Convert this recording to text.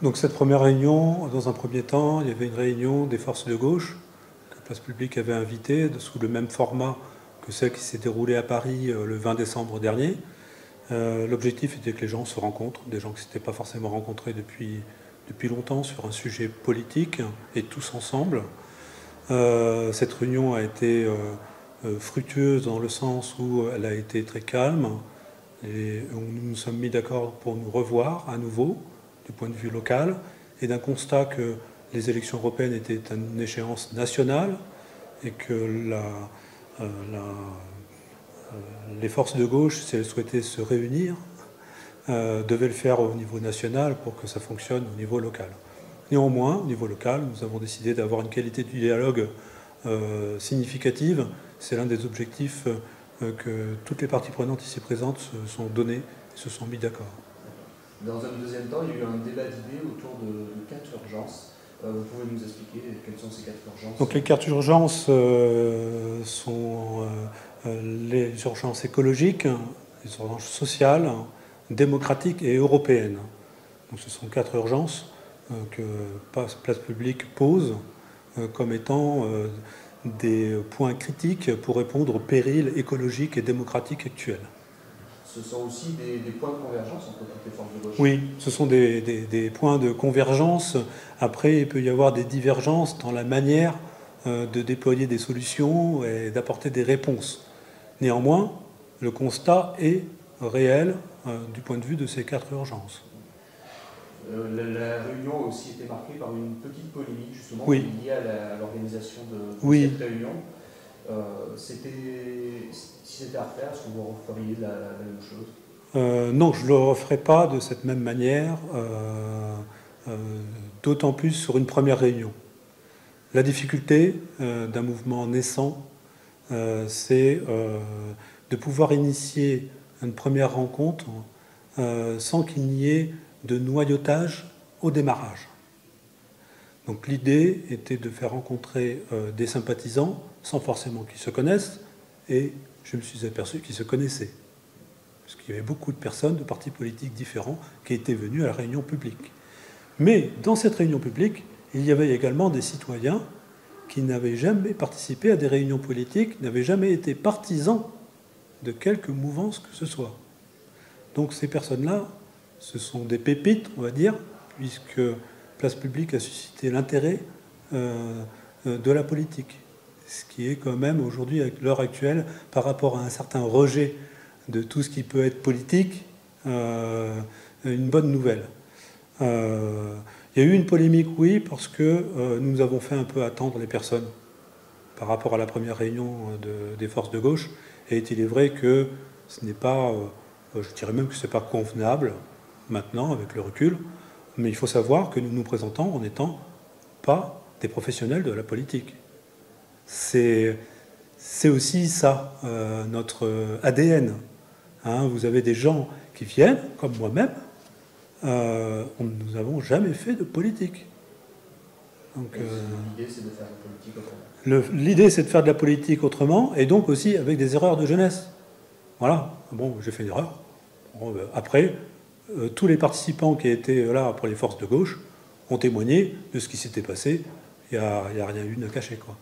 Donc cette première réunion, dans un premier temps, il y avait une réunion des forces de gauche que Place Publique avait invitée sous le même format que celle qui s'est déroulée à Paris le 20 décembre dernier. L'objectif était que les gens se rencontrent, des gens qui ne s'étaient pas forcément rencontrés depuis longtemps sur un sujet politique, et tous ensemble. Cette réunion a été fructueuse dans le sens où elle a été très calme, et nous nous sommes mis d'accord pour nous revoir à nouveau du point de vue local, et d'un constat que les élections européennes étaient une échéance nationale et que les forces de gauche, si elles souhaitaient se réunir, devaient le faire au niveau national pour que ça fonctionne au niveau local. Néanmoins, au niveau local, nous avons décidé d'avoir une qualité du dialogue significative. C'est l'un des objectifs que toutes les parties prenantes ici présentes se sont donnés et se sont mis d'accord. Dans un deuxième temps, il y a eu un débat d'idées autour de 4 urgences. Vous pouvez nous expliquer quelles sont ces 4 urgences? Donc les 4 urgences sont les urgences écologiques, les urgences sociales, démocratiques et européennes. Donc ce sont 4 urgences que Place Publique pose comme étant des points critiques pour répondre aux périls écologiques et démocratiques actuels. Ce sont aussi des points de convergence entre toutes les forces de gauche? Oui, ce sont des points de convergence. Après, il peut y avoir des divergences dans la manière de déployer des solutions et d'apporter des réponses. Néanmoins, le constat est réel du point de vue de ces 4 urgences. La réunion a aussi été marquée par une petite polémique, justement, oui. liée à l'organisation de oui. cette réunion. Si c'était à refaire, est-ce que vous referiez la même chose? Non, je ne le referai pas de cette même manière, d'autant plus sur une première réunion. La difficulté d'un mouvement naissant, c'est de pouvoir initier une première rencontre sans qu'il n'y ait de noyautage au démarrage. Donc l'idée était de faire rencontrer des sympathisants sans forcément qu'ils se connaissent, et je me suis aperçu qu'ils se connaissaient. Parce qu'il y avait beaucoup de personnes de partis politiques différents qui étaient venus à la réunion publique. Mais dans cette réunion publique, il y avait également des citoyens qui n'avaient jamais participé à des réunions politiques, n'avaient jamais été partisans de quelque mouvance que ce soit. Donc ces personnes-là, ce sont des pépites, on va dire, puisque Place Publique a suscité l'intérêt de la politique. Ce qui est quand même aujourd'hui, à l'heure actuelle, par rapport à un certain rejet de tout ce qui peut être politique, une bonne nouvelle. Il y a eu une polémique, oui, parce que nous avons fait un peu attendre les personnes par rapport à la première réunion des forces de gauche. Et il est vrai que ce n'est pas, je dirais même que ce n'est pas convenable maintenant, avec le recul, mais il faut savoir que nous nous présentons en n'étant pas des professionnels de la politique. C'est aussi ça, notre ADN. Hein, vous avez des gens qui viennent, comme moi-même, nous n'avons jamais fait de politique. L'idée, c'est de faire de la politique autrement. L'idée, c'est de faire de la politique autrement, et donc aussi avec des erreurs de jeunesse. Voilà, bon, j'ai fait une erreur. Bon, après, tous les participants qui étaient là pour les forces de gauche ont témoigné de ce qui s'était passé. Il n'y a rien eu de caché, quoi.